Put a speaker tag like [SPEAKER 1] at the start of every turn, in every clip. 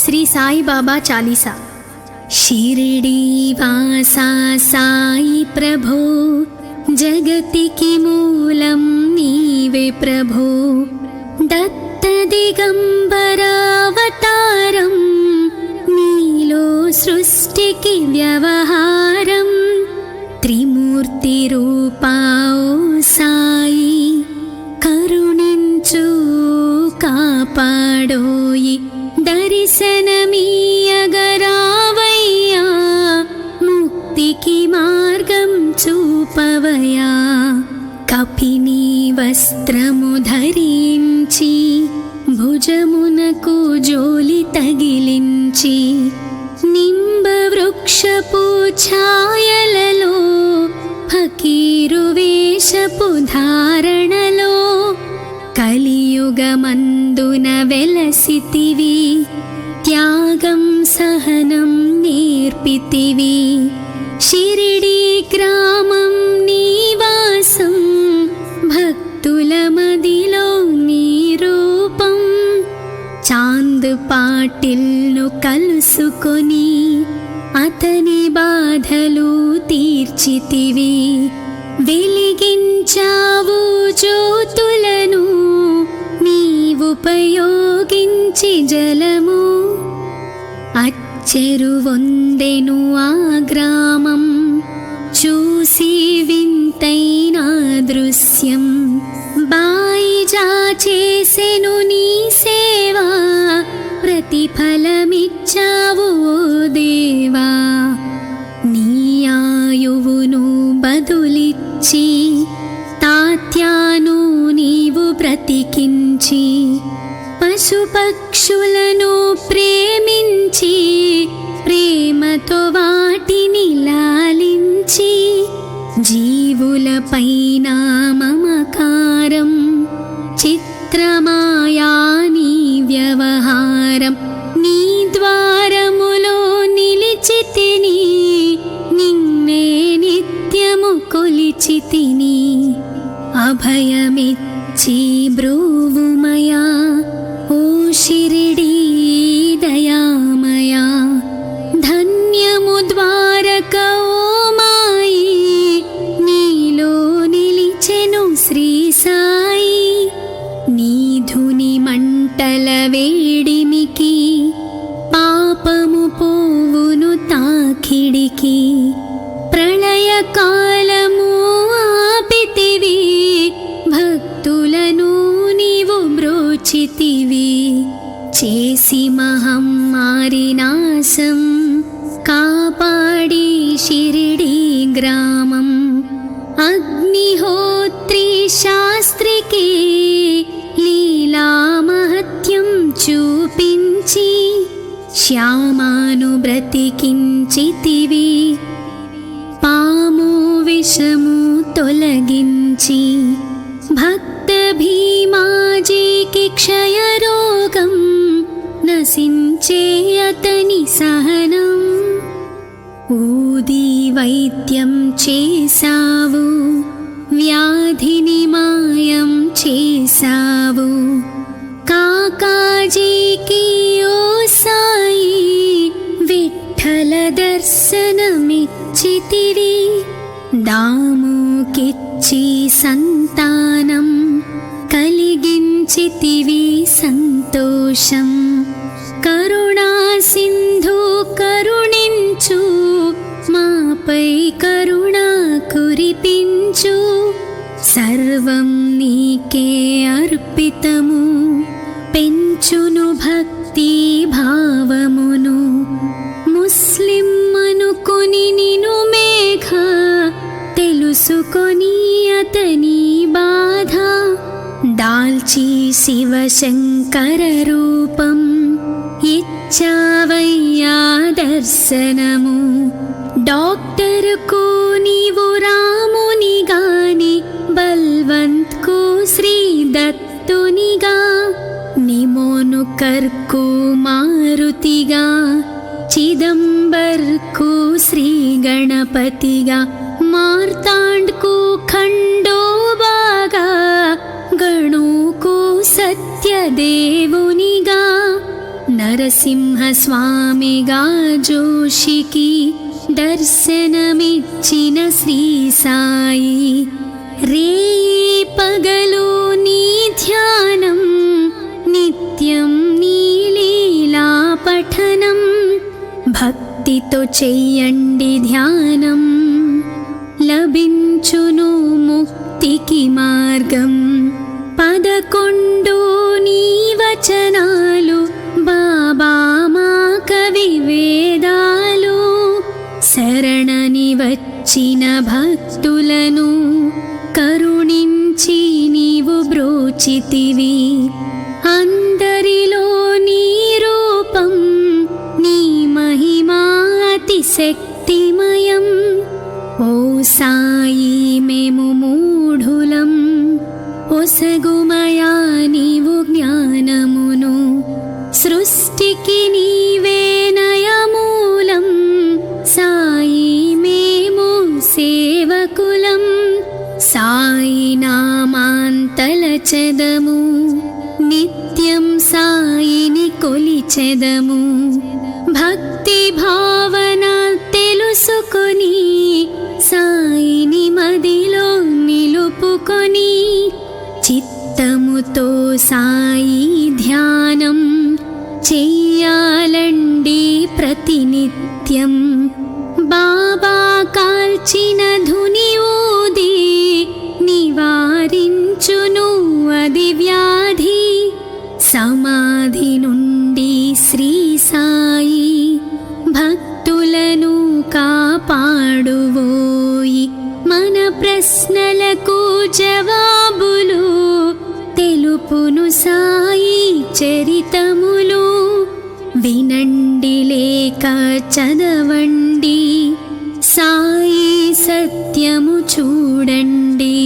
[SPEAKER 1] శ్రీ సాయిబాబా చాలీసా. షిరిడి వాసా సాయి ప్రభో, జగతికి మూలం నీవే ప్రభో. దత్త దిగంబరావతారం, నీలో సృష్టికి వ్యవహారం. త్రిమూర్తి రూపా ఓ సాయి, కరుణించు కాపాడోయి. దర్శనమీయగరావయ్యా, ముక్తికి మార్గం చూపవయా. కపిని వస్త్రము ధరించి, భుజమునకు జోలి తగిలించి, నింబ వృక్షపు ఛాయలలో, ఫకీరు వేషపు ధారణలో, కలియుగమందున వెలసితివి. త్యాగం సహనం నేర్పితివి. షిరిడి గ్రామం నీవాసం, భక్తుల మదిలో నీ రూపం. చాంద్ పాటిల్ను కలుసుకొని, అతని బాధలు తీర్చితివి. వెలిగించావు జ్యోతులను, నీవుపయోగించి జలము. అచ్చెరువొందెను ఆ గ్రామం, చూసి వింతైన దృశ్యం. బాయిజా చేసెను నీ సేవా, ప్రతిఫలమిచ్చావు ఓ దేవా. నీ ఆయువును బదులిచ్చి, తాత్యాను నీవు బ్రతికించి, పశుపక్షులను ప్రేమించి, ప్రేమతో వాటిని లాలించి, జీవులపైన మమకారం, చిత్రమాయా నీ వ్యవహారం. నీ ద్వారములో నిలిచితిని, నిన్నే నిత్యము కొలిచితిని. అభయమిచ్చి బ్రూవుమయా, ఓ షిరిడి దయామయా. ధన్యము ద్వారక ఓ మాయి, నీలో నిలిచెను శ్రీ సాయి. నీ ధుని మంటల వేడిమికి, పాపము పోవును తాకిడికి. ప్రళయకాలము ఆపితివి, భక్తులను నీవు బ్రోచితివి. చేసి మహమ్మారి నాశం, కాపాడి షిరిడి గ్రామం. అగ్నిహోత్రి శాస్త్రికి లీలా మహత్యం చూపించి, శ్యామాను బ్రతికించితివి. పాము విషము తొలగించి, భక్త భీమాజీకి క్షయరోగం, నశించే అతని సహనం. ఊది వైద్యం చేసావు, వ్యాధిని మాయం చేసావు. కాకాజీకి ఓ సాయి, విఠ్ఠల దర్శనమిచ్చితివి. దాముకిచ్చి సంతానం, కలిగించితివి సంతోషం. కరుణా సింధు కరుణించు, మాపై కరుణ కురిపించు. సర్వం నీకే అర్పితము, పెంచును భక్తి భావమును. ముస్లిం అనుకొని నిను మేఘ, తెలుసుకొని అతని బాధ. దాల్చి శివశంకర రూపం, ఇచ్చావయ్యా దర్శనము. డాక్టర్కు నీవు రామునిగాని, బల్వంత్కు శ్రీ దత్తునిగా. నిమోను కర్కు మారుతిగా, చిదంబర్కు శ్రీ గణపతిగా. మార్తాండ్కు ఖండోబాగా, గణుకు సత్యదేవునిగా. నరసింహస్వామిగా జోషికి దర్శనమిచ్చిన శ్రీ సాయి, రేయి పగలు నీ ధ్యానం, నిత్యం నీ లీలా పఠనం, భక్తితో చెయ్యండి ధ్యానం, లభించును ముక్తికి మార్గం. 11 నీ వచనాలు బాబా మా కవి వేదాలు, శరణని వచ్చిన భక్తులను కరుణించి నీవు బ్రోచితివి. అందరిలో నీ రూపం, నీ మహిమా అతి శక్తిమయం. ఓ సాయి మేము మూఢులం, ఒసగుమయా నీవు జ్ఞానమును, సృష్టికి నీవే నయమూలం. సాయి మేము సేవకులం, సాయి నామాంతలచెదము, నిత్యం సాయిని కొలిచెదము. భక్తి భావన తెలుసుకొని సాయిని మదిలో నిలుపుకొని, చిత్తముతో సాయి ధ్యానం చెయ్యాలండి ప్రతినిత్యం. బాబా కాల్చిన ధుని ఊది నివారించును అది వ్యాధి. సమాధి నుండి శ్రీ సాయి భక్తులను కాపాడువోయి. మన ప్రశ్నలకు జవాబులు తెలుపును సాయి చరితములు. వినండి లేక చదవండి, సాయి సత్యము చూడండి.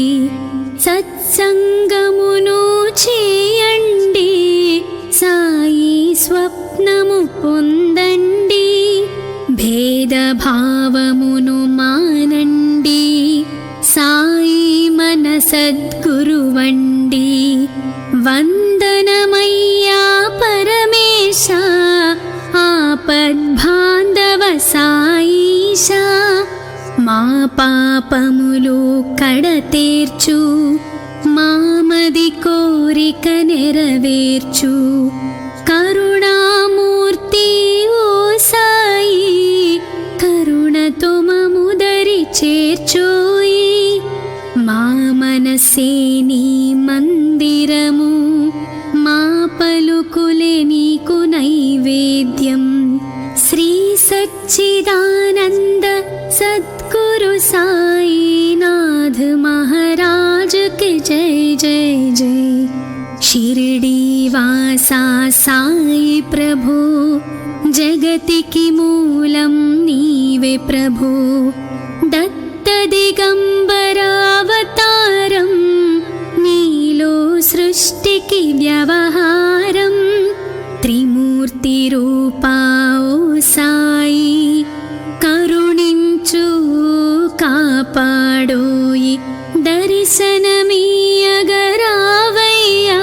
[SPEAKER 1] సత్సంగమును చేయండి, సాయి స్వప్నము పొందండి. భేదభావమును మానండి, సాయి మన సద్గురువండి. వందనమయ్యా పరమేశ, ఆపద్బాంధవ సాయిష. మా పాపములు కడతేర్చు, మామది కోరిక నెరవేర్చు. కరుణామూర్తి ఓ సాయి, కరుణతో మముదరి చేర్చోయి. మా మనసే నీ మందిరము, మా పలుకులే నీకు నైవేద్యం. శ్రీ సచ్చిదానంద సద్గురు సాయినాథ్ మహారాజ్ కి జై జై జై. షిరిడి వాసా సాయి ప్రభు, జగతికి మూలం నీవే ప్రభు. దత్త దిగంబరావతారం, నీలో సృష్టికి వ్యవహారం. త్రిమూర్తి రూపా ఓ సాయి, కరుణించు కాపాడోయి. దర్శనమీయగరావయ్యా,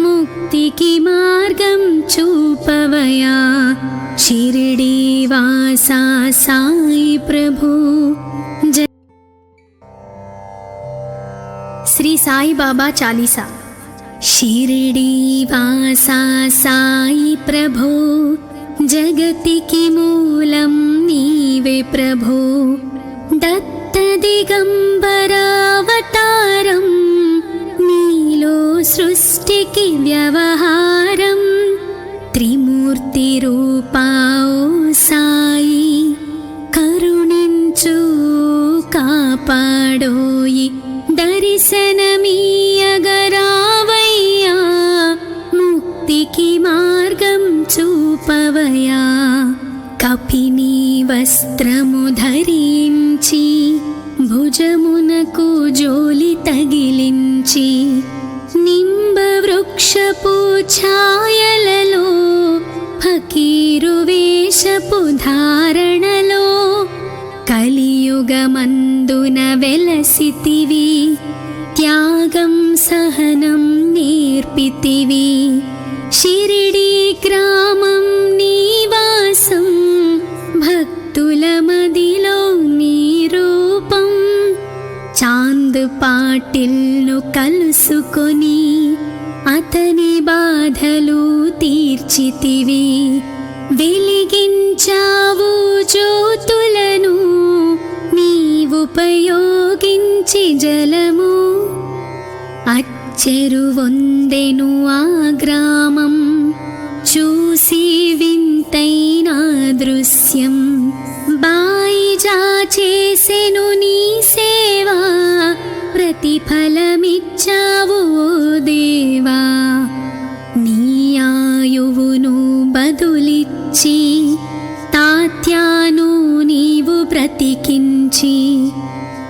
[SPEAKER 1] ముక్తికి మార్గం చూపవయా. షిరిడి వాసా సాయి ప్రభు. శ్రీ సాయి బాబా చాలీసా. షిరిడి వాసా సాయి ప్రభో, జగతికి మూలం నీవే ప్రభో. దత్త దిగంబరావతారం, నీలో సృష్టికి వ్యవహారం. త్రిమూర్తి రూపా ఓ సాయి, కరుణించు కాపాడోయి. దర్శనమీయగరావయ్యా, ముక్తికి మార్గం చూపవయా. కపిని వస్త్రము ధరించి, భుజమునకు జోలి తగిలించి, నింబ వృక్షపు ఛాయలలో, ఫకీరు వేషపు ధారణలో, కలియుగమందున వెలసితివి. త్యాగం సహనం నేర్పితివి. షిరిడి గ్రామ బాటిల్ను కలుసుకొని అతని బాధలు తీర్చితివి. వెలిగించావు జ్యోతులను నీవుపయోగించి జలము. అచ్చెరువొందెను ఆ గ్రామం చూసి వింతైన దృశ్యం. బాయిజా చేసెను నీ సేవా, ప్రతిఫలమిచ్చావు ఓ దేవా. నీ ఆయువును బదులిచ్చి తాత్యాను నీవు బ్రతికించి,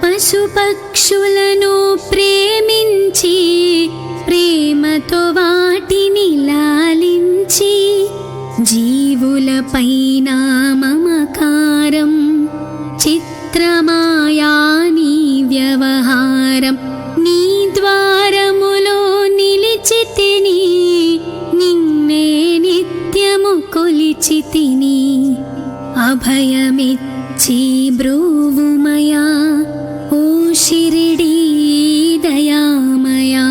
[SPEAKER 1] పశుపక్షులను ప్రేమించి ప్రేమతో వాటిని లాలించి, జీవులపైన మమకారం చిత్రమాయా నీ వ్యవహారం. నీ ద్వారములో నిలిచితిని, నిన్నే నిత్యము కొలిచితిని. అభయమిచ్చి బ్రోవుమయా ఓ షిరిడీ దయామయా.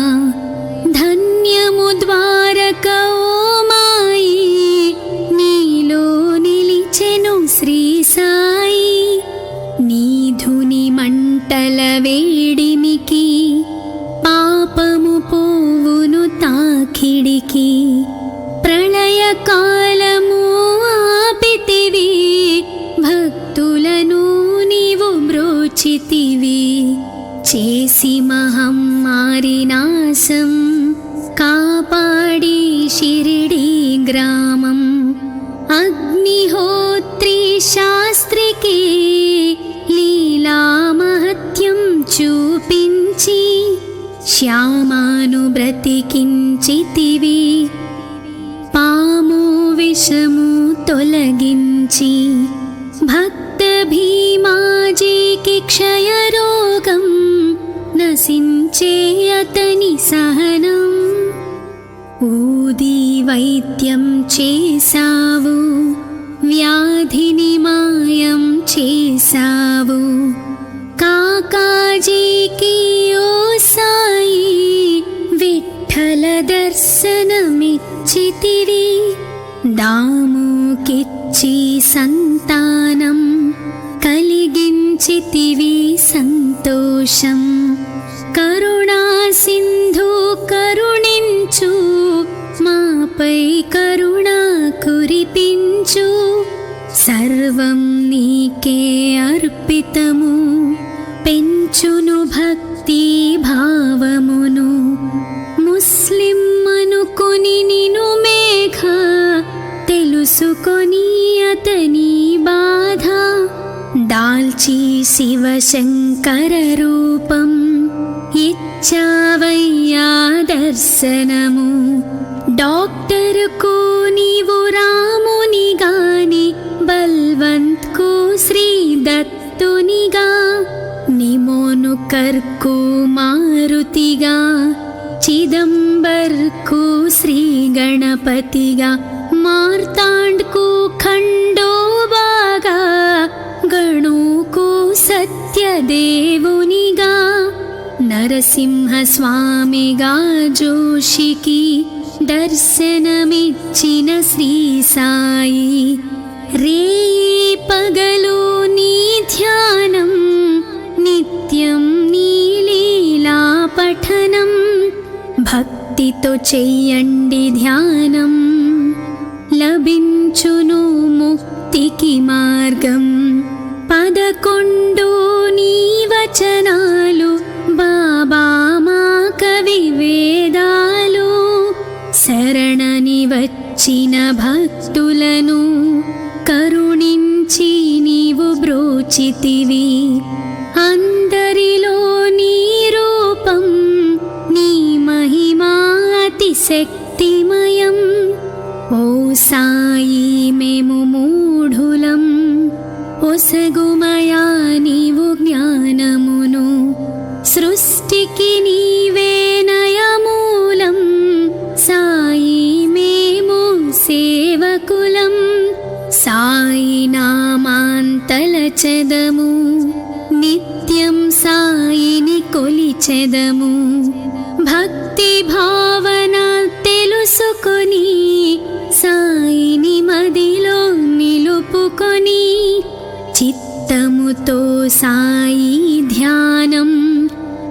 [SPEAKER 1] ధన్యము ద్వారక ఓ మాయి, నీలో నిలిచెను శ్రీ సాయి. నీ ధుని మంటల వేడిమికి పాపము పోవును తాకిడికి. ప్రళయకాలము ఆపితివి, భక్తులను నీవు బ్రోచితివి. చేసి మహమ్మారి నాశం కాపాడి షిరిడీ గ్రామం. అగ్నిహోత్రి శాస్త్రికి లీలా మహత్యం చూపించి, శ్యామాను బ్రతికించితివి. పాము విషము తొలగించి, భక్త భీమాజీకి క్షయరోగం నశించే అతని సహనం. ఊది వైద్యం చేసావు, వ్యాధిని మాయం చేసావు. కాకాజీకి ఓ సాయి విఠ్ఠల దర్శనమిచ్చితివి. దాముకిచ్చి సంతానం కలిగించితివి సంతోషం. కరుణా సింధు కరుణించు, మాపై కరుణ కురిపించు. సర్వం నీకే అర్పితము, పెంచును భక్తి భావమును. ముస్లిం అనుకొని నిను మేఘ, తెలుసుకొని అతని బాధ. దాల్చి శివశంకర రూపం ఇచ్చావయ్యా దర్శనము. డాక్టర్కు నీవు రాముని గాని, బల్వంత్కు శ్రీ దత్తునిగా. నిమోను కర్కు మారుతిగా, చిదంబర్కు శ్రీ గణపతిగా. మార్తాండ్కు ఖండోబాగా, గణుకు సత్యదేవునిగా. నరసింహ స్వామిగా జోషికి దర్శనమిచ్చిన శ్రీ సాయి. రేయి పగలు నీ ధ్యానం, నిత్యం నీ లీలా పఠనం. భక్తితో చెయ్యండి ధ్యానం, లభించును ముక్తికి మార్గం. 11 నీ వచనాలు బాబా మా కవి వేదాలు. శరణని వచ్చిన భక్తులను కరుణించి నీవు బ్రోచితివి. అందరిలో నీ రూపం, నీ మహిమా అతిశక్తిమయం. ఓ సాయి మేము మూఢులం, ఒసగుమయా నీవు జ్ఞానమును. సృష్టికి నీవే నయమూలం, సాయి మేము సేవకులం. సాయి నామాంతల చెదము, నిత్యం సాయిని కొలిచె తీర్చెదము. భక్తి భావన తెలుసుకొని సాయిని మదిలో నిలుపుకొని చిత్తముతో సాయి ధ్యానం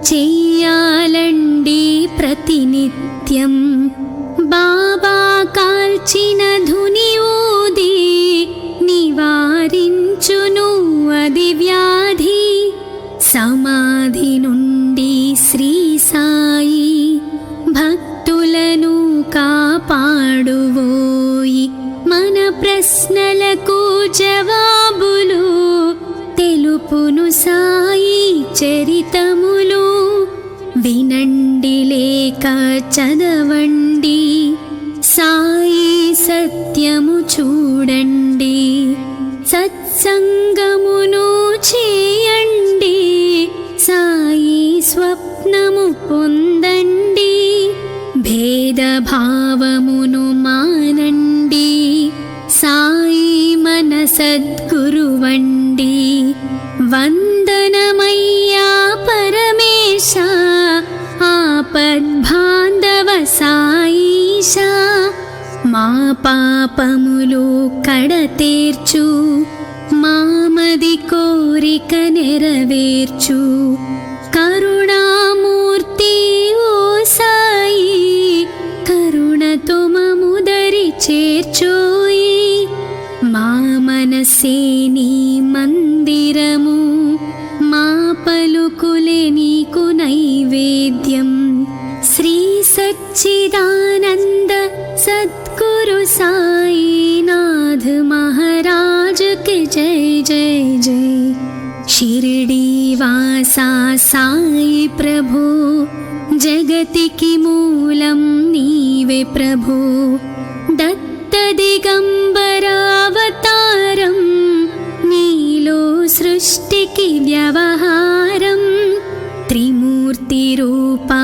[SPEAKER 1] చెయ్యాలండి ప్రతినిత్యం. బాబా కాల్చిన ధుని ఊది నివారించును అది వ్యాధి. సమాధి నుండి శ్రీ సాయి భక్తులను కాపాడువోయి. మన ప్రశ్నలకు జవాబులు తెలుపును సాయి చరితములు. వినండి లేక చదవండి, సాయి సత్యము చూడండి. సత్సంగమును చేయండి, సాయి స్వప్నము పొందండి. భేదభావమును మానండి, సాయి మన సద్గురువండి. వందనమయ్యా పరమేశ, ఆపద్బాంధవ సాయిష. మా పాపములు కడతేర్చు, మామది కోరిక నెరవేర్చు. కరుణామూర్తి ఓ సాయి, కరుణతో మముదరి చేర్చోయి. మా మనసే నీ మందిరము, మా పలుకులే నీకు నైవేద్యం. శ్రీ సచ్చిదానంద సద్గురు సాయినాథ్ మహారాజ్ కి జై జై జై. షిరిడి వాసా సాయి ప్రభు, జగతికి మూలం నీవే ప్రభు. దత్త దిగంబరావతారం, నీలో సృష్టికి వ్యవహారం. త్రిమూర్తి రూపా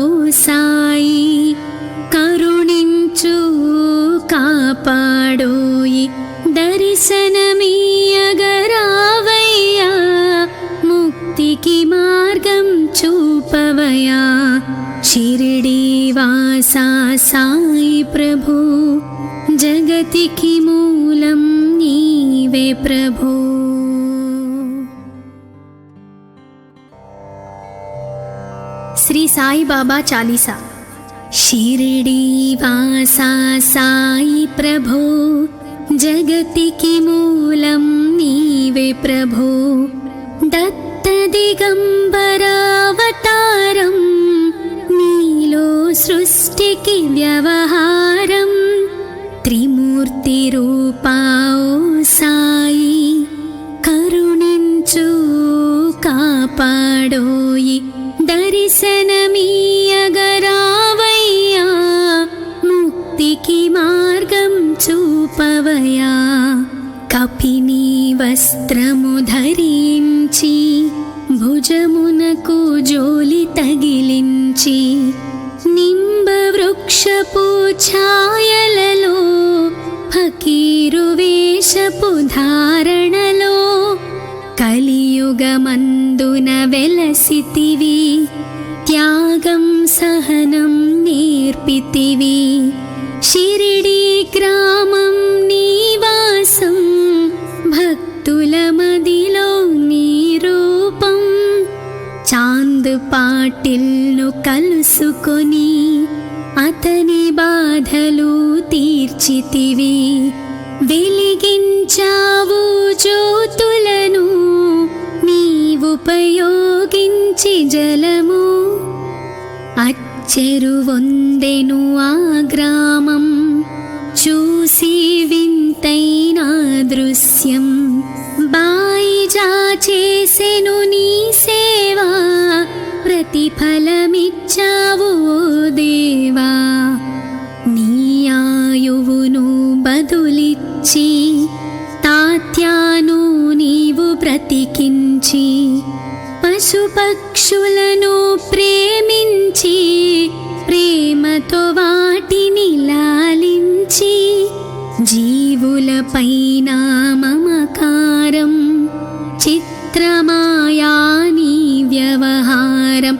[SPEAKER 1] ఓ సాయి, కరుణించు కాపాడోయి. దర్శనమీయగరావయ్యా, ముక్తికి మార్గం చూపవయా. షిరిడి వాసా సాయి ప్రభు, జగతికి మూలం నీవే ప్రభు. శ్రీ సాయి బాబా చాలీసా. షిరిడి వాసా సాయి ప్రభు, జగతికి మూలం నీవే ప్రభు. దత్త దిగంబరావతారం, నీలో సృష్టికి వ్యవహారం. త్రిమూర్తి రూపా ఓ సాయి, కరుణించు కాపాడోయి. దర్శనమీయగరావయ్యా, ముక్తికి మార్గం చూపవయా. కపిని వస్త్రము ధరించి, భుజమునకు జోలి తగిలించి. నింబ వృక్షపు ఛాయలలో, ఫకీరు వేషపు ధారణలో. కలియుగమందున వెలసితివి, త్యాగం సహనం నేర్పితివి. షిరిడి గ్రామం నీవాసం, భక్తుల మదిలో నీ రూపం. చాంద్ పాటిల్ను కలుసుకొని, అతని బాధలు తీర్చితివి. వెలిగించావు జ్యోతులను, నీవుపయోగించి జలము. అచ్చెరువొందెను ఆ గ్రామం, చూసి వింతైన దృశ్యం. బాయిజా చేసెను నీ సేవా, ప్రతిఫలమిచ్చావు ఓ దేవా. నీ ఆయువును బదులిచ్చి, తాత్యాను నీవు బ్రతికించి. పశుపక్షులను ప్రేమించి, ప్రేమతో వాటిని లాలించి. జీవులపైన మమకారం, చిత్రమాయా నీ వ్యవహారం.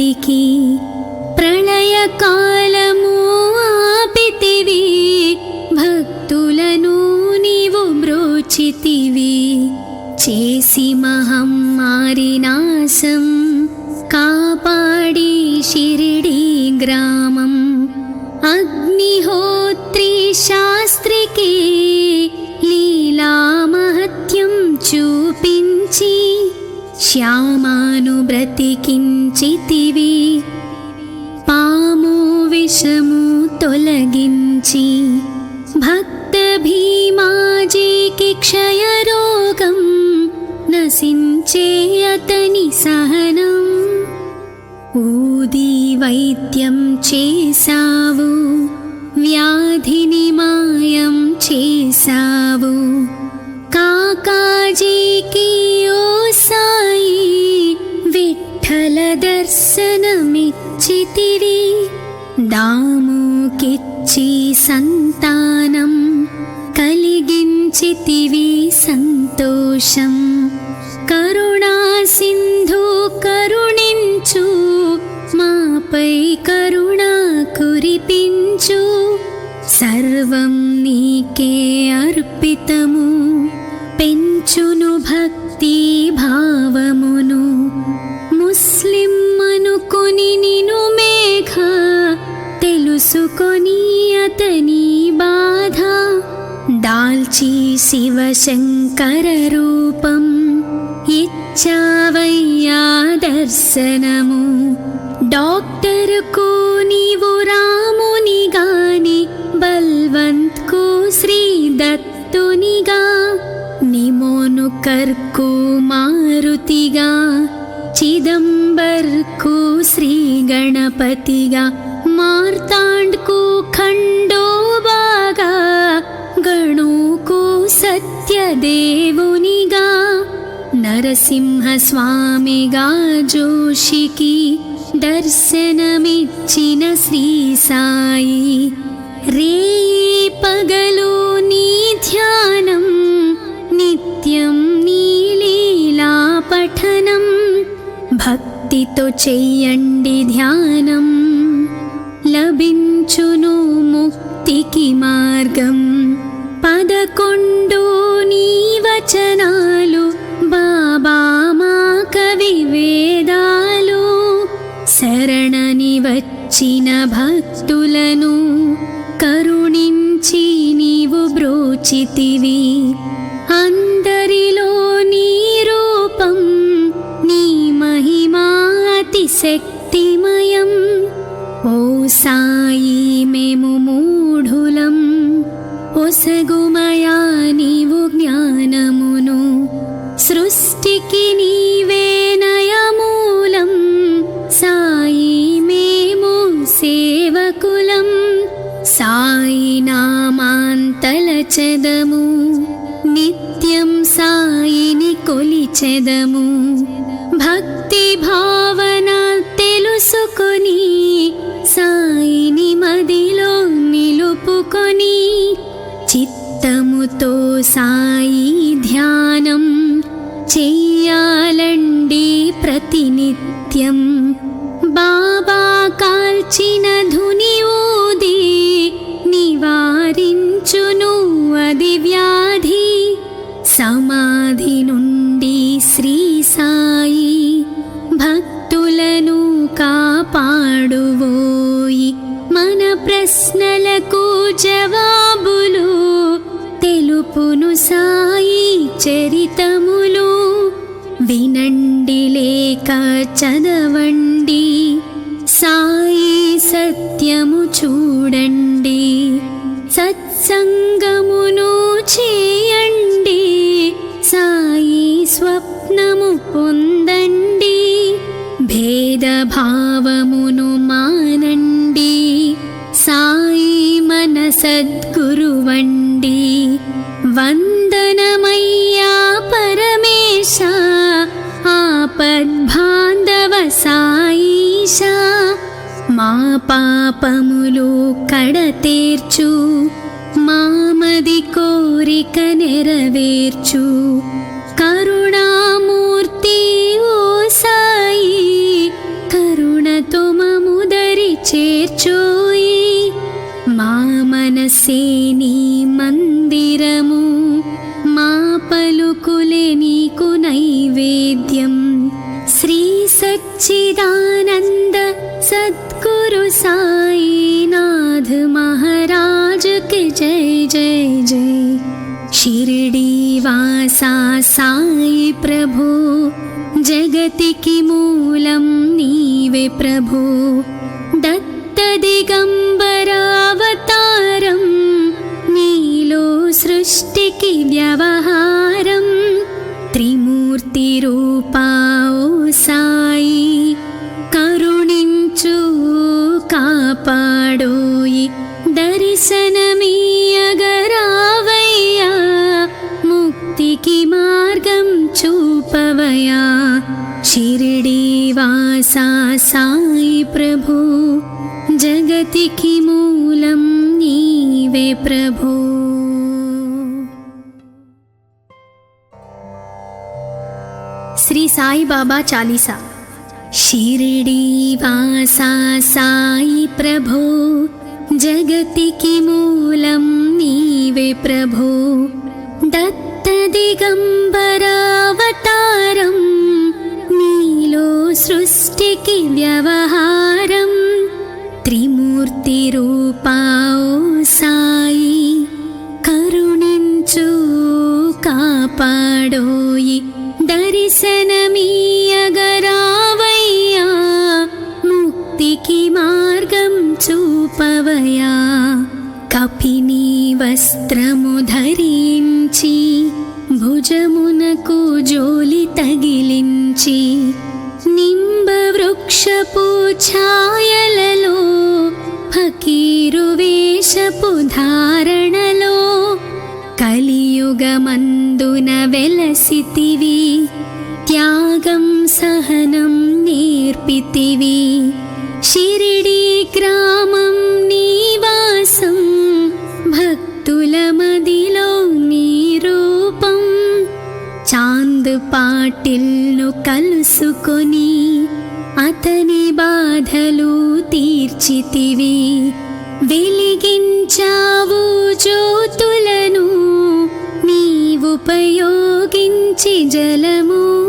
[SPEAKER 1] బ్రతికి ప్రళయకాలము ఆపితివి భక్తులను నీవు బ్రోచితివి చేసి మహమ్మారి నాశం కాపాడి షిరిడి గ్రామం అగ్నిహోత్రి శాస్త్రికి లీలా మహత్యం చూపించి శ్యామాను బ్రతికించితివి పాము విషము తొలగించి భక్త భీమాజీకి క్షయరోగం నశించే అతని సహనం ఊది వైద్యం చేసావు వ్యాధిని మాయం చేసావు కాకాజీకి ఓ సాయి విఠల దర్శనమిచ్చితివి దాముకిచ్చి సంతానం కలిగించితివి సంతోషం కరుణా సింధు కరుణించు మాపై కరుణ కురిపించు సర్వం నీకే అర్పితము పెంచును భక్తి భావమును ముస్లిం అనుకొని నిను మేఘ తెలుసుకొని అతని బాధ దాల్చి శివశంకర రూపం ఇచ్చావయ్యా దర్శనము డాక్టర్కు నీవు రాముని గాని బల్వంత్కు శ్రీ దత్తునిగా నిమోను కర్కు మారుతిగా చిదంబర్కు శ్రీ గణపతిగా మార్తాండ్కు ఖండోబాగా గణుకు సత్యదేవునిగా నరసింహస్వామిగా జోషికి దర్శనమిచ్చిన శ్రీ సాయి రేయి పగలు నీ ధ్యానం నిత్యం నీ లీలా పఠనం భక్తితో చెయ్యండి ధ్యానం లభించును ముక్తికి మార్గం 11 నీ వచనాలు బాబా మా కవి వేదాలు శరణని వచ్చిన భక్తులను కరుణించి నీవు బ్రోచితివి అందరిలో నీ రూపం నీ మహిమా అతిశక్తిమయం ఓ సాయి మేము మూఢులం ఒసగుమయా నీవు జ్ఞానమును సృష్టికి నీవే నయమూలం సాయి మేము సేవకులం సాయి నామాంతలచెదము నిత్యం సాయిని కొలిచెదము భక్తి భావన తెలుసుకొని సాయిని మదిలో నిలుపుకొని చిత్తముతో సాయి ధ్యానం చెయ్యాలండి ప్రతినిత్యం బాబా కాల్చిన ధుని ఊది నివారించును అది వ్యాధి సమాధి నుండి శ్రీ సాయి భక్తులను కాపాడువోయి మన ప్రశ్నలకు జవాబులు తెలుపును సాయి చరితములు వినండి లేక చదవండి సాయి సత్యము చూడండి సత్సంగమును చేయండి సాయి స్వప్నము పొందండి భేదభావమును మానండి సాయి మన సద్గురువండి వందనమయ్యా పరమేశ ఆపద్బాంధవ సాయిష మా పాపములు కడతేర్చు మామది కోరిక నెరవేర్చు కరుణామూర్తి ఓ సాయి కరుణ చేర్చోయి. మా మనసే నీ మందిరము, మా పలుకులే నీకు నైవేద్యం. శ్రీ సచ్చిదానంద సద్గురు సాయినాథ్ महाराज के जय जय जय. शिरडी वासा साई प्रभु, जगतिकी मूलं नीवे प्रभु. दत्त दिगंबरावतारं, नीलो सृष्टिकी व्यवहारं. त्रिमूर्ति रूपा ओ साई, करुणिंचु कापाडोयि. दर्शनमीयगरावయ్యా, मुक्तिकी मार्गं చూపవయ్యా. शिरडी वासा साई प्रभु, जगतिकी मूलं नीवे प्रभु. श्री साई बाबा चालीसा. शिरडी वासा साई प्रभु, जगतिकी मूलं नीवे प्रभु. दत्त दिगंबरावतारं, नीलो सृष्टिकी व्यवहारं. त्रिमूर्ति रूपा ओ साई, करुणिंचु कापाडोयि. दर्शनमीयगरावయ్యా, मुक्तिकी मार्गं చూపవయ్యా. కపిని వస్త్రము ధరించి, భుజమునకు జోలి తగిలించి, నింబ వృక్షపు ఛాయలలో, ఫకీరు వేషపు ధారణలో, కలియుగమందున వెలసితివి. త్యాగం సహనం నేర్పితివి. షిరిడీ గ్రామం నీవాసం, భక్తుల మదిలో నీ రూపం. చాంద్ పాటిల్ను కలుసుకొని, అతని బాధలు తీర్చితివి. వెలిగించావు జ్యోతులను, నీవుపయోగించి జలము.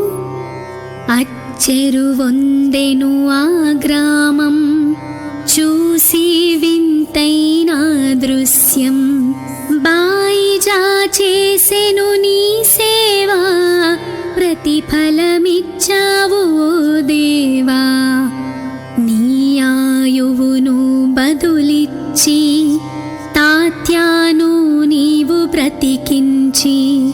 [SPEAKER 1] అచ్చెరువొందెను ఆ గ్రామం, చూసి వింతైన దృశ్యం. బాయిజా చేసెను నీ సేవా, ప్రతిఫలమిచ్చావు ఓ దేవా. నీ ఆయువును బదులిచ్చి, తాత్యాను నీవు బ్రతికించి,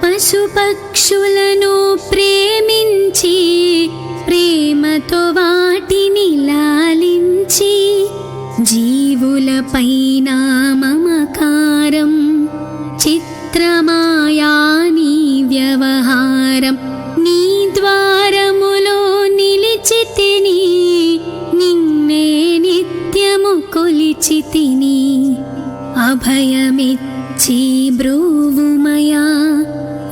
[SPEAKER 1] పశుపక్షులను ప్రేమించి, ప్రేమతో వాటిని లాలించి. జీవులపైన మమకారం, చిత్రమాయా నీ వ్యవహారం. నీ ద్వారములో నిలిచితిని, నిన్నే నిత్యము కొలిచితిని. అభయమిచ్చి బ్రూవుమయా,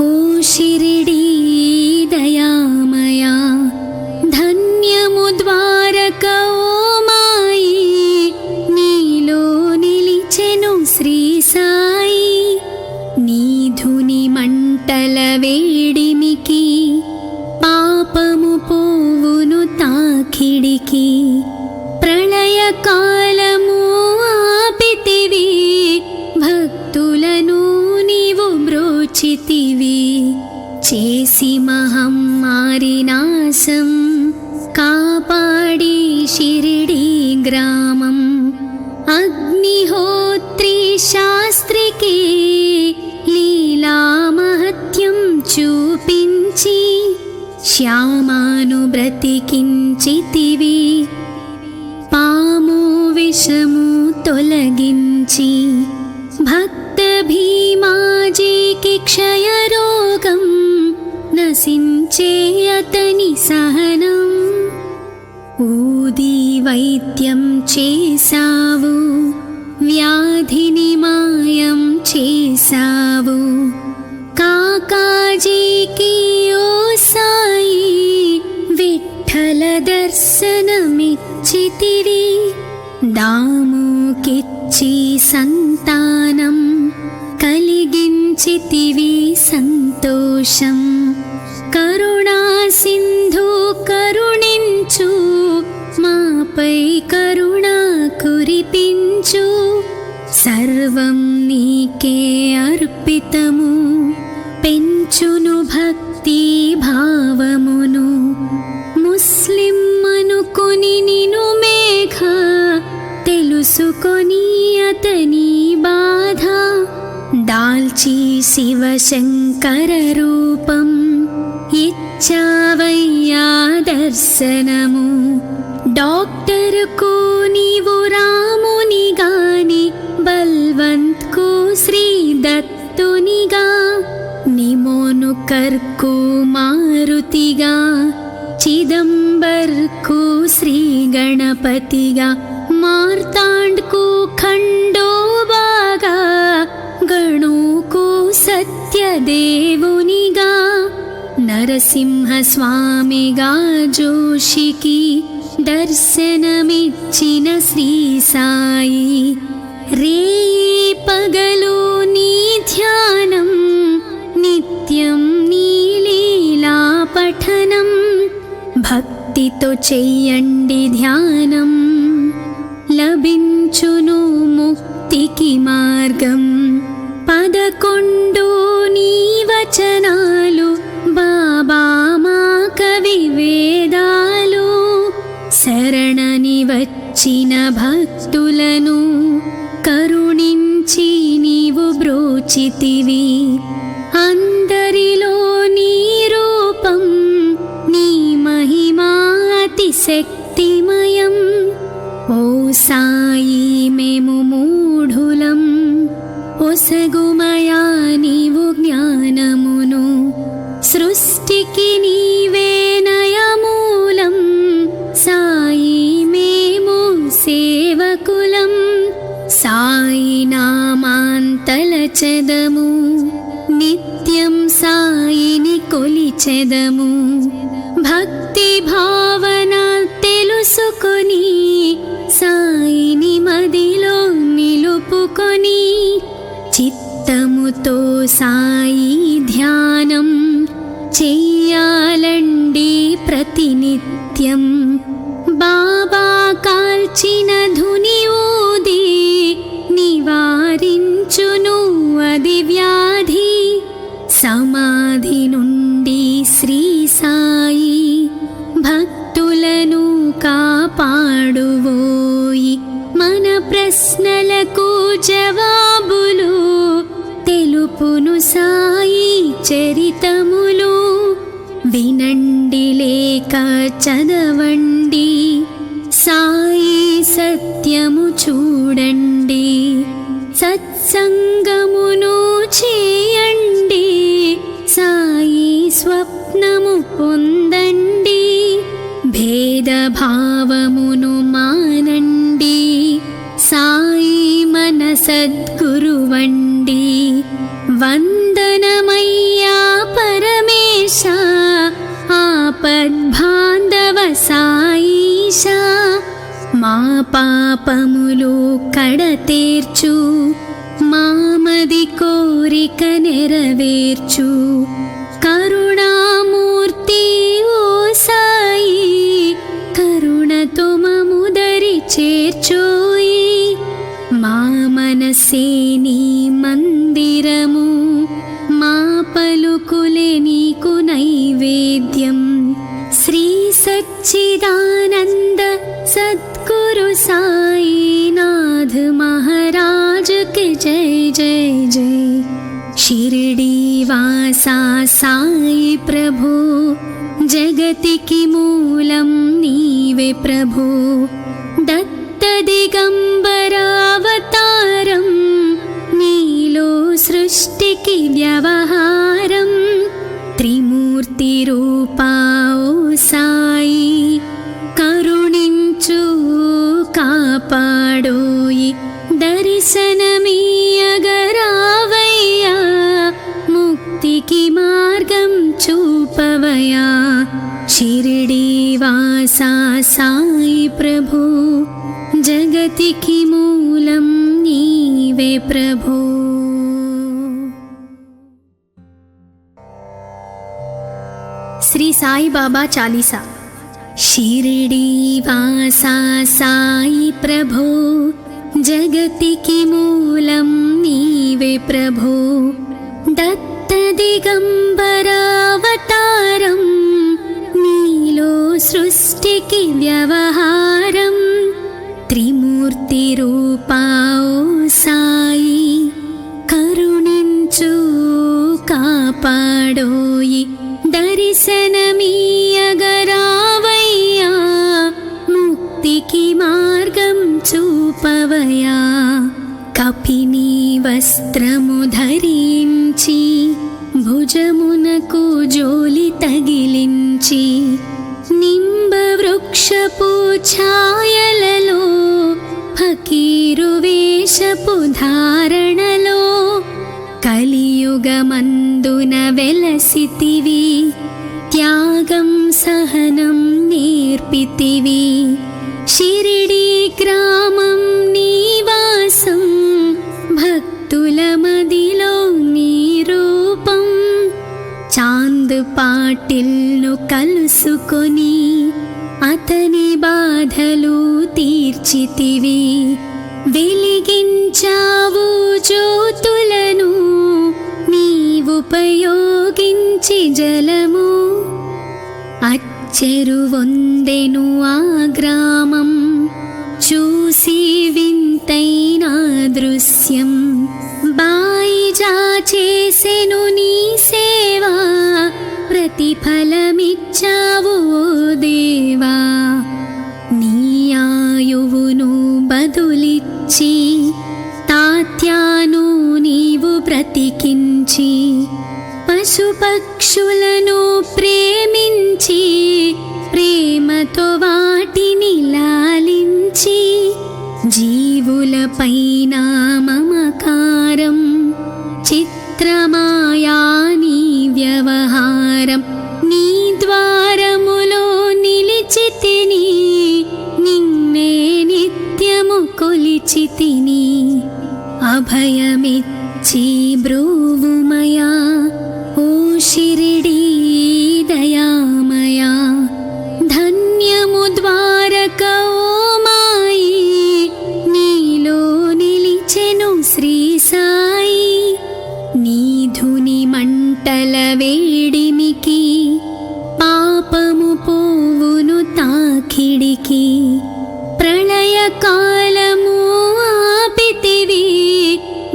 [SPEAKER 1] ఓ షిరిడీ దయామయా. ధన్యము ద్వారక ఓ మాయి, నీలో నిలిచెను శ్రీ సాయి. నీ ధుని మంటల వేడిమికి, పాపము పోవును తాకిడికి. ప్రళయ కాలము ఆపితివి, భక్తులను నీవు బ్రోచితివి. చేసి మహమ్మారి నాశం, కాపాడి షిరిడీ గ్రామం. అగ్నిహోత్రి శాస్త్రికి లీలా మహత్యం చూపించి, శ్యామాను బ్రతికించితివి. పాము విషము తొలగించి, భక్త భీమాజీకి క్షయరోగం నశించే అతని సహనం. ఊది వైద్యం చేసావు, వ్యాధిని మాయం చేసావు. కాకాజీకి ఓ సాయి, విఠల దర్శనమిచ్చితివి. దాముకిచ్చి సంతానం కలిగించితివి సంతోషం. కరుణా సింధు కరుణించు, మాపై కరుణ కురిపించు. సర్వం నీకే అర్పితము, పెంచును భక్తి భావమును. ముస్లిం అనుకొని నిను మేఘ, తెలుసుకొని అతని బాధ. దాల్చి శివశంకర రూపం, ఇచ్చావయ్యా దర్శనము. డాక్టర్కు నీవు రామునిగాని, బల్వంత్కు శ్రీ దత్తునిగా. నిమోను కర్కు మారుతిగా, చిదంబర్కు శ్రీ గణపతిగా. మార్తాండ్కు ఖండోబాగా, గణుకు సత్యదేవునిగా. నరసింహ స్వామిగా జోషికి దర్శనమిచ్చిన శ్రీ సాయి. రేయి పగలు నీ ధ్యానం, నిత్యం నీ లీలా పఠనం. భక్తితో చెయ్యండి ధ్యానం, లభించును ముక్తికి మార్గం. 11 నీ వచనాలు, బాబా మా కవి వేదాలు. శరణని వచ్చిన భక్తులను కరుణించి నీవు బ్రోచితివి. అందరిలో నీ రూపం, నీ మహిమా అతి శక్తిమయం. ఓ సాయి మేము మూఢులం, ఒసగుమయా నీవు జ్ఞానమును. సృష్టికి నీవే నయమూలం, సాయి మేము సేవకులం. సాయి నామాంతలచెదము, నిత్యం సాయిని కొలిచెదము. భక్తి భావన తెలుసుకొని, సాయిని మదిలో నిలుపుకొని. చిత్తముతో సాయి ధ్యానం చెయ్యాలండి ప్రతినిత్యం. బాబా కాల్చిన ధుని ఊది, నివారించును అది వ్యాధి. సమాధి నుండి శ్రీ సాయి భక్తులను కాపాడువోయి. మన ప్రశ్నలకు జవాబులు తెలుపును సాయి చరితములు. వినండి లేక చదవండి, సాయి సత్యము చూడండి. సత్సంగమును చేయండి, సాయి స్వప్నము పొందండి. భేదభావమును మానండి, సాయి మన సద్గురువండి. వందనమయ్యా పరమేశ, ఆపద్బాంధవ సాయిష. మా పాపములు కడతేర్చు, మామది కోరిక నెరవేర్చు. కరుణామూర్తి ఓ సాయి, కరుణతో మముదరి చేర్చోయి. మా మనసే నీ మందిరము, మా పలుకులే నీకు నైవేద్యం. శ్రీ సచ్చిదానంద సద్గురు సాయినాథ్ మహారాజ్ కి జై జై జై. షిరిడి వాసా సాయి ప్రభు, జగతికి మూలం నీవే ప్రభు. దత్త దిగంబరావతారం, నీలో సృష్టికి వ్యవహారం. త్రిమూర్తి రూపా ఓ సాయి, కరుణించు కాపాడోయి. దర్శనమీయగరావయ్యా, ముక్తికి మార్గం చూపవయా. షిరిడి వాసా వాసా సాయి ప్రభు జగతికి మూలం నీవే ప్రభు. శ్రీ సాయిబాబా చాలీసా. షిరిడి వాసా సాయి ప్రభు జగతికి మూలం నీవే ప్రభు. దత్త దిగంబరావతారం నీలో సృష్టికి వ్యవహారం. త్రిమూర్తి రూపా ఓ సాయి కరుణించు కాపాడోయి. దర్శనమీయగరావయ్యా ముక్తికి మార్గం చూపవయా. కపిని వస్త్రము ధరించి భుజమునకు జోలి తగిలించి నింబ వృక్షపు ఛాయలలో ఫకీరు వేషపు ధారణలో కలియుగమందున వెలసితివి. త్యాగం సహనం నేర్పితివి. షిరిడి గ్రామం నీవాసం భక్తుల మదిలో నీ రూపం. చాంద్ పాటిల్ను కలుసుకొని అతని బాధలు తీర్చితివి. వెలిగించావు జ్యోతులను నీవుపయోగించి జలము. అచ్చెరువొందెను ఆ గ్రామం చూసి వింతైన దృశ్యం. బాయిజా చేసెను నీ సేవా ప్రతిఫలమిచ్చావు దేవా. నీ ఆయువును బదులిచ్చి తాత్యాను నీవు బ్రతికించి పశుపక్షులను ప్రేమించి ప్రేమతో వాటిని లాలించి జీవులపైన మమకారం చిత్రమాయా నీ వ్యవహారం. నీ ద్వారములో నిలిచితిని నిన్నే నిత్యము కొలిచితిని. అభయమిచ్చి బ్రూవుమయా ఓ షిరిడి దయామయా. ధన్యము ద్వారక ఓ మాయి నీలో నిలిచెను శ్రీ సాయి. నీధుని మంటల వేడిమికి పాపము పోవును తాకిడికి. ప్రళయకాలము ఆపితివి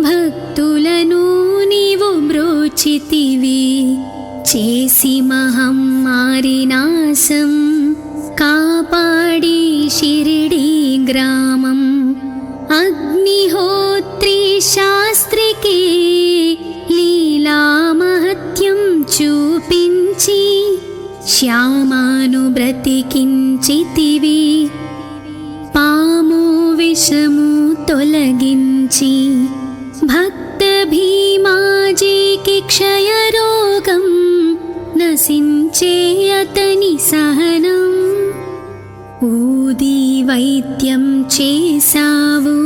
[SPEAKER 1] భక్తులను నీవు బ్రోచితివి. చేసి మహమ్మారి నాశం కాపాడి షిరిడి గ్రామం. అగ్నిహోత్రి శాస్త్రికి లీలా మహత్యం చూపించి శ్యామాను బ్రతికించితివి. పాము విషము తొలగించి భక్త భీమాజీకి క్షయరోగం నశించే అతని సహనం. ఊది వైద్యం చేసావు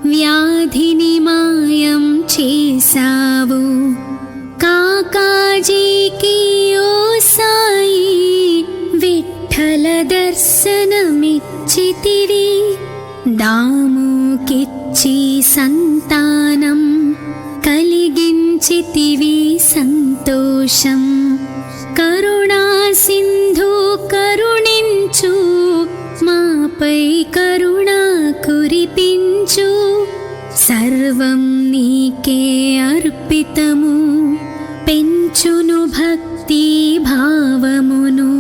[SPEAKER 1] వ్యాధిని మాయం చేసావు. కాకాజీకి ఓ సాయి విఠల దర్శనమిచ్చితివి. దాముకిచ్చి సంతానం కలిగించితివి సంతోషం. కరుణా సింధు కరుణించు మాపై కరుణ కురిపించు. సర్వం నీకే అర్పితము పెంచును భక్తి భావమును.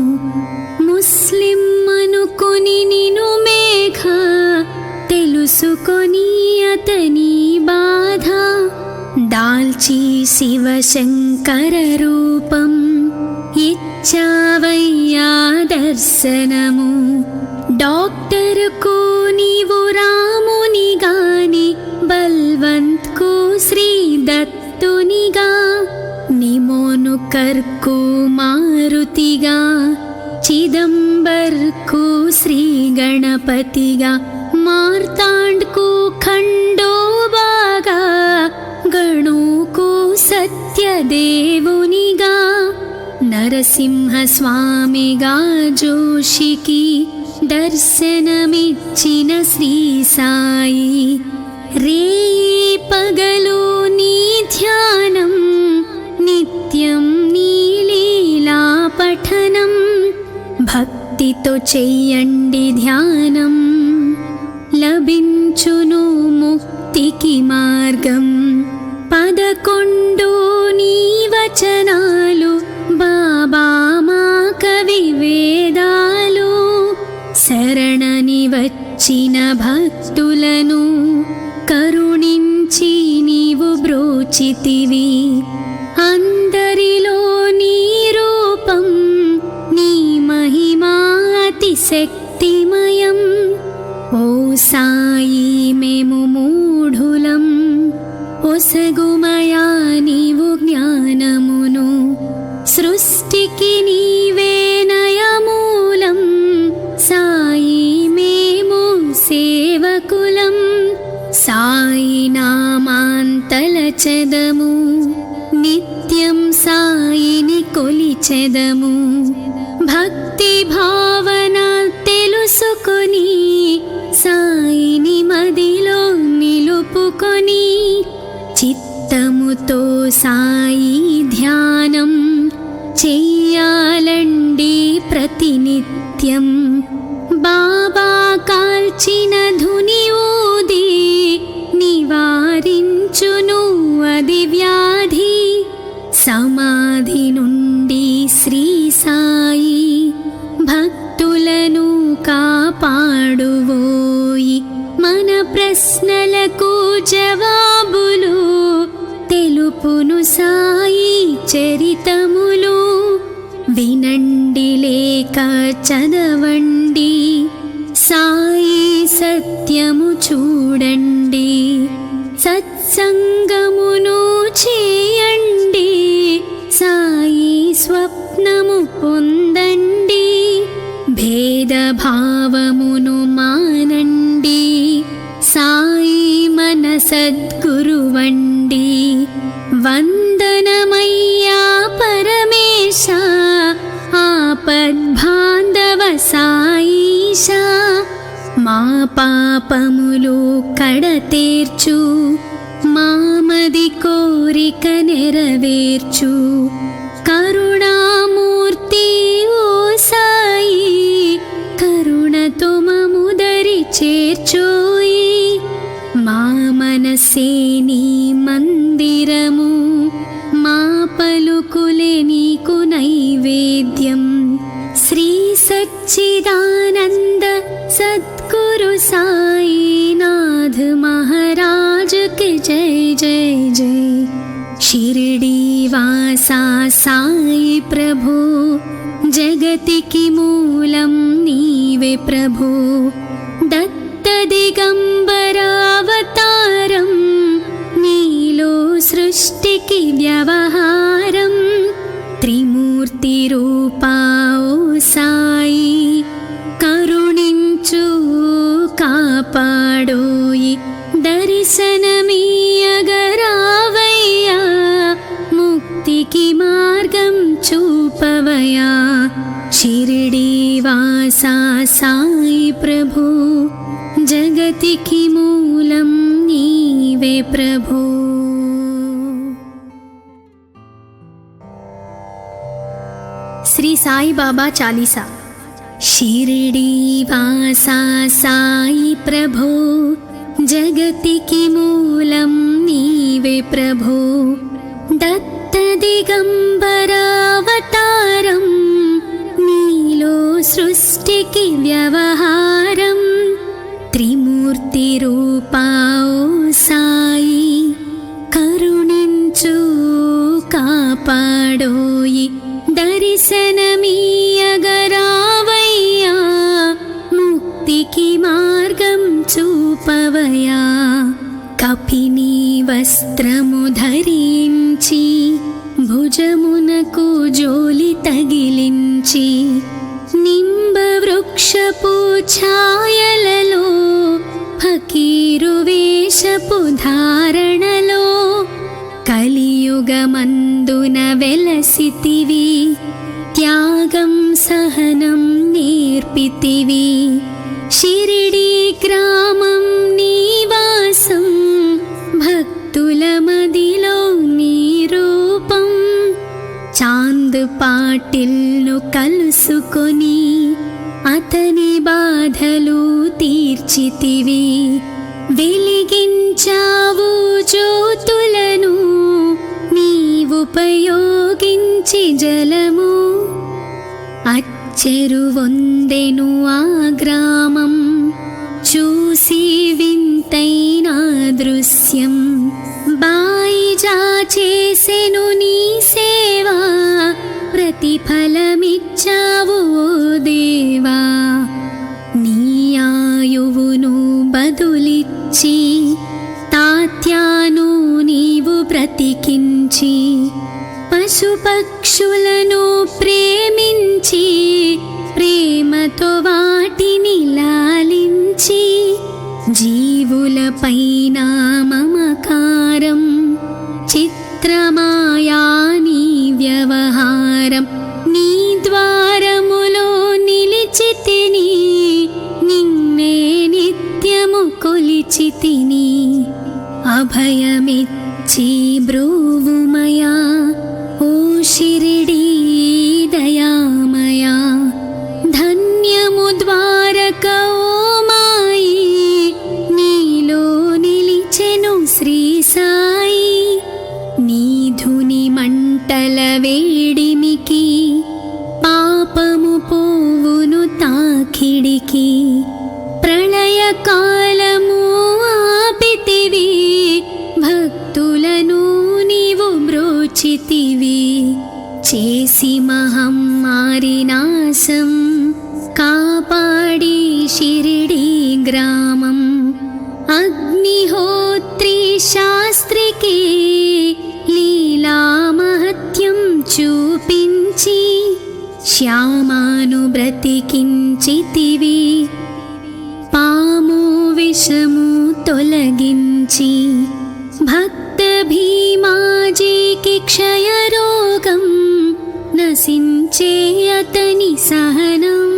[SPEAKER 1] ముస్లిం అనుకొని నిను మేఘ తెలుసుకొని అతని బాధ. దాల్చి శివశంకర రూపం ఇచ్చావయ్యా దర్శనము. డాక్టర్కు నీవు రామునిగాని బల్వంత్కు శ్రీ దత్తునిగా. నిమోను కర్కు మారుతిగా చిదంబర్కు శ్రీ గణపతిగా మార్తాండ్కు ఖండోబాగా గణుకు సత్యదేవునిగా నరసింహస్వామిగా జోషికి దర్శనమిచ్చిన శ్రీ సాయి రేయి పగలు నీ ధ్యానం నిత్యం నీ లీలా పఠనం భక్తితో చెయ్యండి ధ్యానం లభించును ముక్తికి మార్గం 11 నీ వచనాలు బాబా మా కవి వేదాలు శరణని వచ్చిన భక్తులను కరుణించి నీవు బ్రోచితివి అందరిలో నీ రూపం నీ మహిమా అతిశక్తిమయం ఓ సాయి మేము మూఢులం ఒసగుమయా నీవు జ్ఞానమును సృష్టికి నీవే నయమూలం సాయి మేము సేవకులం సాయి నామాంతలచెదము నిత్యం సాయిని కొలిచెదము భక్తి భావన తెలుసుకొని సాయిని మదిలో నిలుపుకొని చిత్తముతో సాయి ధ్యానం చెయ్యాలండి ప్రతినిత్యం బాబా కాల్చిన ధుని ఊది నివారించును అది వ్యాధి సమాధి నుండి శ్రీ సాయి భక్తులను కాపాడువోయి మన ప్రశ్నలకు జవాబులు తెలుపును సాయి చరితములు వినండి లేక చదవండి సాయి సత్యము చూడండి సత్సంగమును చేయండి సాయి స్వప్నము పొందండి భేదభావమును మానండి సాయి మన సద్గురువండి వందనమయ్యా పరమేశ ఆపద్బాంధవ సాయిష మా పాపములు కడతేర్చు మామది కోరిక నెరవేర్చు కరుణామూర్తి ఓ సాయి కరుణతో మముదరి చేర్చోయి మా మనసే నీ మందిరము మా పలుకులే నీకు నైవేద్యం శ్రీ సచ్చిదానంద సద్గురు సాయినాథ్ महाराज के जय जय जय शिरडी वासा साई प्रभु जगतिकी मूलं नीवे प्रभु दत्त दिगंबरावतारं नीलो सृष्टिकी व्यवहारं त्रिमूर्ति रूपा ओ साई करुणिंचु कापाडोयि दर्शनमीयगरावయ్యా मुक्तिकी मार्गं చూపవయ్యా शिरडी वासा साई प्रभु जगतिकी मूलं नीवे प्रभु श्री साई बाबा चालीसा शिरडी वासा साई प्रभु जगतिकी मूलं नीवे प्रभु दत्त दिगंबरावतारं नीलो सृष्टिकी व्यवहारं त्रिमूर्ति रूपा ओ साई करुणिंचु कापाडोयि दर्शनमीयगरावయ్యా मुक्तिकी मार्गं చూపవయ్యా కపిని వస్త్రము ధరించి భుజమునకు జోలి తగిలించి నీ వేషపు ఛాయలలో ఫకీరు వేషపు ధారణలో కలియుగమందున వెలసితివి. త్యాగం సహనం నేర్పితివి. షిరిడీ గ్రామం నీవాసం, భక్తుల మదిలో నీ రూపం. చాంద్ పాటిల్ను కలుసుకొని అతని బాధలు తీర్చితివి. వెలిగించావు జ్యోతులను నీవుపయోగించి జలము. అచ్చెరువొందెను ఆ గ్రామం, చూసి వింతైన దృశ్యం. బాయిజా చేసెను నీ సేవా, ప్రతిఫలమిచ్చావు ఓ దేవా. నీ ఆయువును బదులిచ్చి తాత్యాను నీవు బ్రతికించి, పశుపక్షులను ప్రేమించి ప్రేమతో వాటిని లాలించి, జీవులపైన మమకారం చిత్రమాయా నీ వ్యవహారం. నీ ద్వారములో నిలిచితిని, నిన్నే నిత్యము కొలిచితిని. అభయమిచ్చి బ్రోవుమయా ఓ షిరిడీ దయామయా. ధన్యము ద్వారక ఓ మాయి, నీలో నిలిచెను శ్రీ సాయి. నీ ధుని మంటల వేడిమికి పాపము పోవును తాకిడికి. ప్రళయ కాలము ఆపితివి, భక్తులను నీవు బ్రోచితివి. చేసి మహమ్మారి నాశం, కాపాడి షిరిడీ గ్రామం. అగ్నిహోత్రి శాస్త్రికి లీలా మహత్యం చూపించి, శ్యామాను బ్రతికించితివి. పాము విషము తొలగించి, భక్త భీమాజీకి క్షయరోగం నశించే అతని సహనం.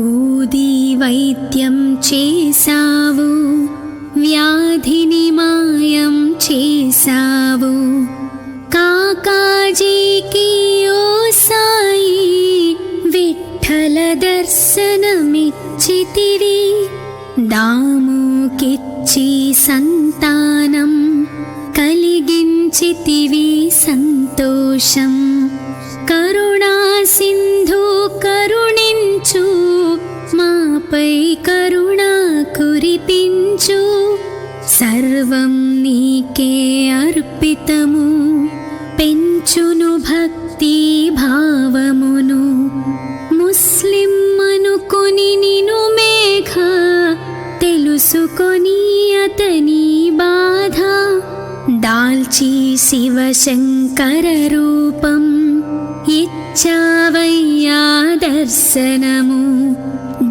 [SPEAKER 1] ఊది వైద్యం చేసావు, వ్యాధిని మాయం చేసావు. కాకాజీకి ఓ సాయి విఠ్ఠల దర్శనమిచ్చితివి. దాముకిచ్చి సంతానం కలిగించితివి సంతోషం. కరుణా సింధు కరుణించు, మాపై కరుణ కురిపించు. సర్వం నీకే అర్పితము, పెంచును భక్తి భావమును. ముస్లిం అనుకొని నిను మేఘ, తెలుసుకొని అతని బాధ. దాల్చి శివశంకర రూపం, ఇచ్చావయ్యా దర్శనము.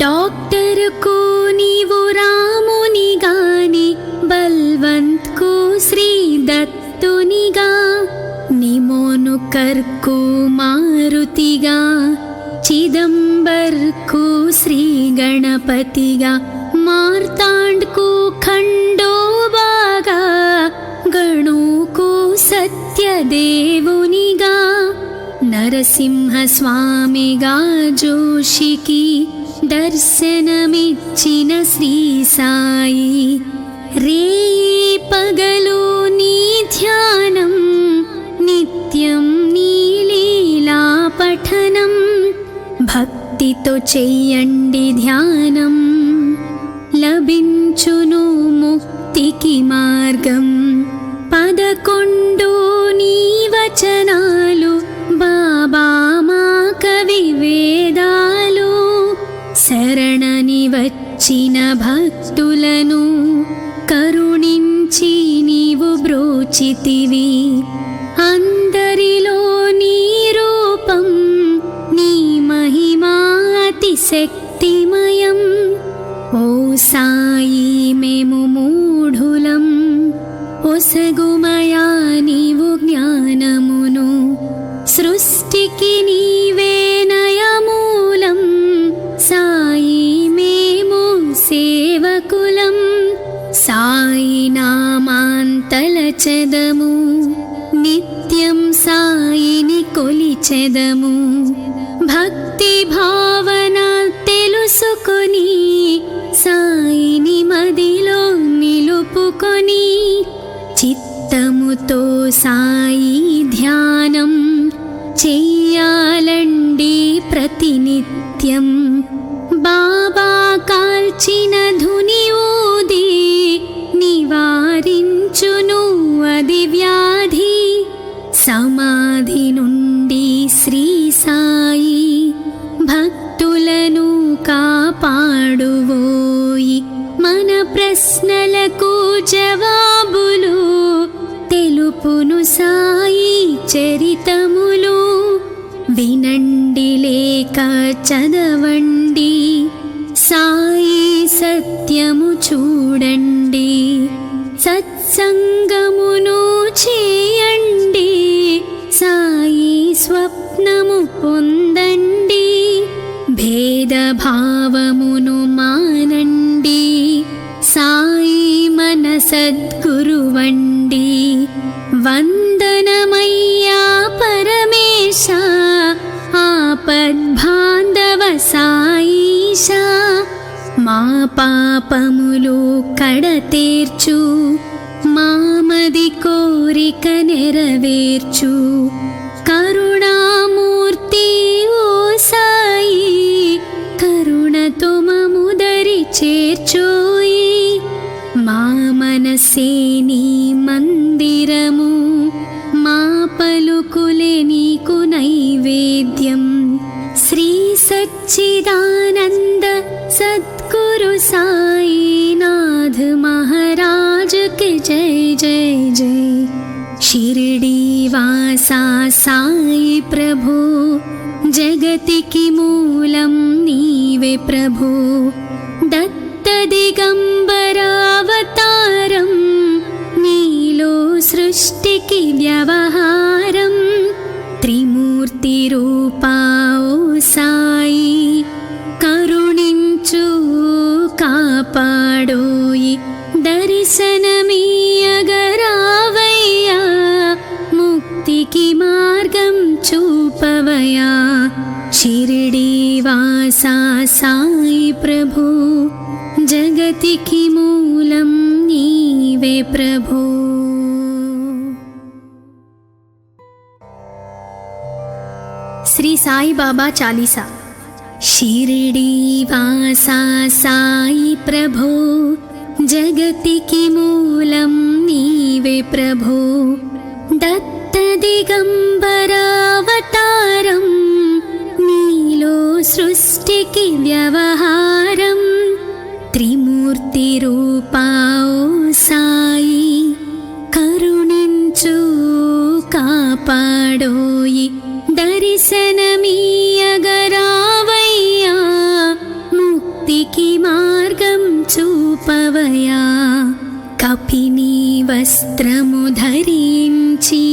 [SPEAKER 1] డాక్టర్కు నీవు రాముని గాని, బల్వంత్కు శ్రీ దత్తునిగా. నిమోను కర్కు మారుతిగా, చిదంబర్కు శ్రీ గణపతిగా. మార్తాండ్కు ఖండోబాగా, గణుకు సత్యదేవునిగా. నరసింహ స్వామిగా జోషికి దర్శనమిచ్చిన శ్రీ సాయి. రేయి పగలు నీ ధ్యానం, నిత్యం నీ లీలా పఠనం. భక్తితో చెయ్యండి ధ్యానం, లభించును ముక్తికి మార్గం. 11 నీ వచనాలు, బాబా మా కవి వేదాలు. శరణని వచ్చిన భక్తులను కరుణించి నీవు బ్రోచితివి. అందరిలో నీ రూపం, నీ మహిమా అతిశక్తి శక్తిమయం. ఓ సాయి మేము మూఢులం, ఒసగుమయా నీవు జ్ఞానమును. సృష్టికి నీవే నయమూలం, సాయి మేము సేవకులం. సాయి నామాంతలచెదము, నిత్యం సాయిని కొలిచెదము. భక్తి భావన తెలుసుకొని సాయిని మదిలో నిలుపుకొని, చిత్తముతో సాయి ధ్యానం చెయ్యాలండి ప్రతినిత్యం. బాబా కాల్చిన ధుని ఊది నివారించును అది వ్యాధి. సమాధి నుండి శ్రీ సాయి భక్తులను కాపాడువోయి. మన ప్రశ్నలకు జవాబులు తెలుపును సాయి చరితములు. వినండి లేక చదవండి, సాయి సత్యము చూడండి. సత్సంగమును చేయండి, సాయి స్వప్నము పొందండి. భేదభావమును మానండి, సాయి మన సద్గురువండి. వందనమయ్యా పరమేశ, ఆపద్బాంధవ సాయిష. మా పాపములు కడతేర్చు, మామది కోరిక నెరవేర్చు. కరుణామూర్తి ఓ సాయి, కరుణతో మముదరి చేర్చోయి. మా మనసే నీ మందిరము, మా పలుకులే నీకు నైవేద్యం. శ్రీ సచ్చిదానంద సద్గురు సాయినాథ్ మహారాజ్ కి జై జై జై. షిరిడి వాసా సాయి ప్రభు, జగతికి మూలం నీవే ప్రభు. దత్త దిగంబరావతారం, నీలో సృష్టికి వ్యవహారం. త్రిమూర్తి రూపా ఓ సాయి, కరుణించు కాపాడోయి. దర్శనమీయగరావయ్యా, ముక్తికి మార్గం చూపవయా. షిరిడి వాసా సాయి ప్రభు, జగతికి మూలం నీవే ప్రభు. శ్రీ సాయి బాబా చాలీసా. షిరిడి వాసా సాయి ప్రభు, జగతికి మూలం నీవే ప్రభు. దత్త దిగంబరావతారం, నీలో సృష్టికి వ్యవహారం. త్రిమూర్తి రూపా ఓ సాయి, కరుణించు కాపాడోయి. దర్శనమీయగరావయ్యా, ముక్తికి మార్గం చూపవయా. కపిని వస్త్రము ధరించి,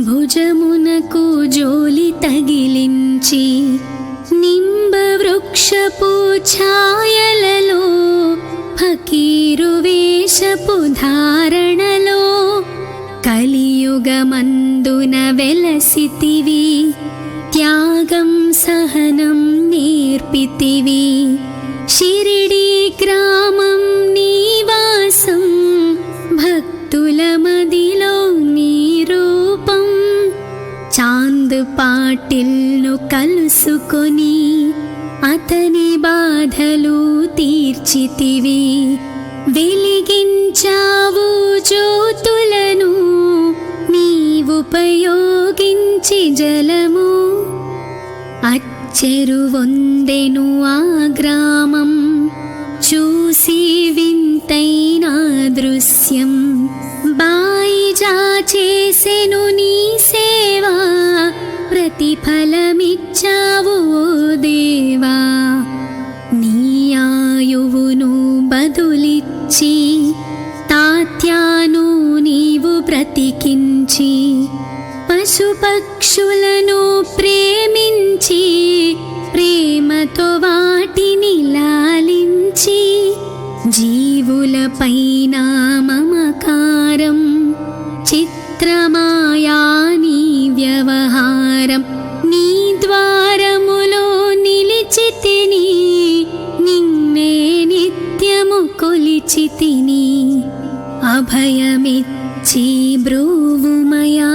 [SPEAKER 1] భుజమునకు జోలి తగిలించి. నింబ వృక్షపు ఛాయలలో, ఫకీరు వేషపు ధారణలో. కలియుగమందున వెలసితివి, త్యాగం సహనం నేర్పితివి. షిరిడి గ్రామం నీవాసం, భక్తుల మదిలో నీ రూపం. చాంద్ పాటిల్ను కలుసుకొని, అతని బాధలు తీర్చితివి. వెలిగించావు జ్యోతులను, నీవుపయోగించి జలము. అచ్చెరువొందెను ఆ గ్రామం, చూసి వింతైన దృశ్యం. బాయిజా చేసెను నీ సేవా, ప్రతిఫలమిచ్చావు ఓ దేవా. ఇచ్చి తాత్యాను నీవు బ్రతికించి పశుపక్షులను ప్రేమించి ప్రేమతో వాటిని లాలించి జీవులపైన మమకారం చిత్రమాయా నీ వ్యవహారం నీ ద్వారములో నిలిచితిని నిన్నే నిత్యము కొలిచితిని అభయమిచ్చి బ్రూవుమయా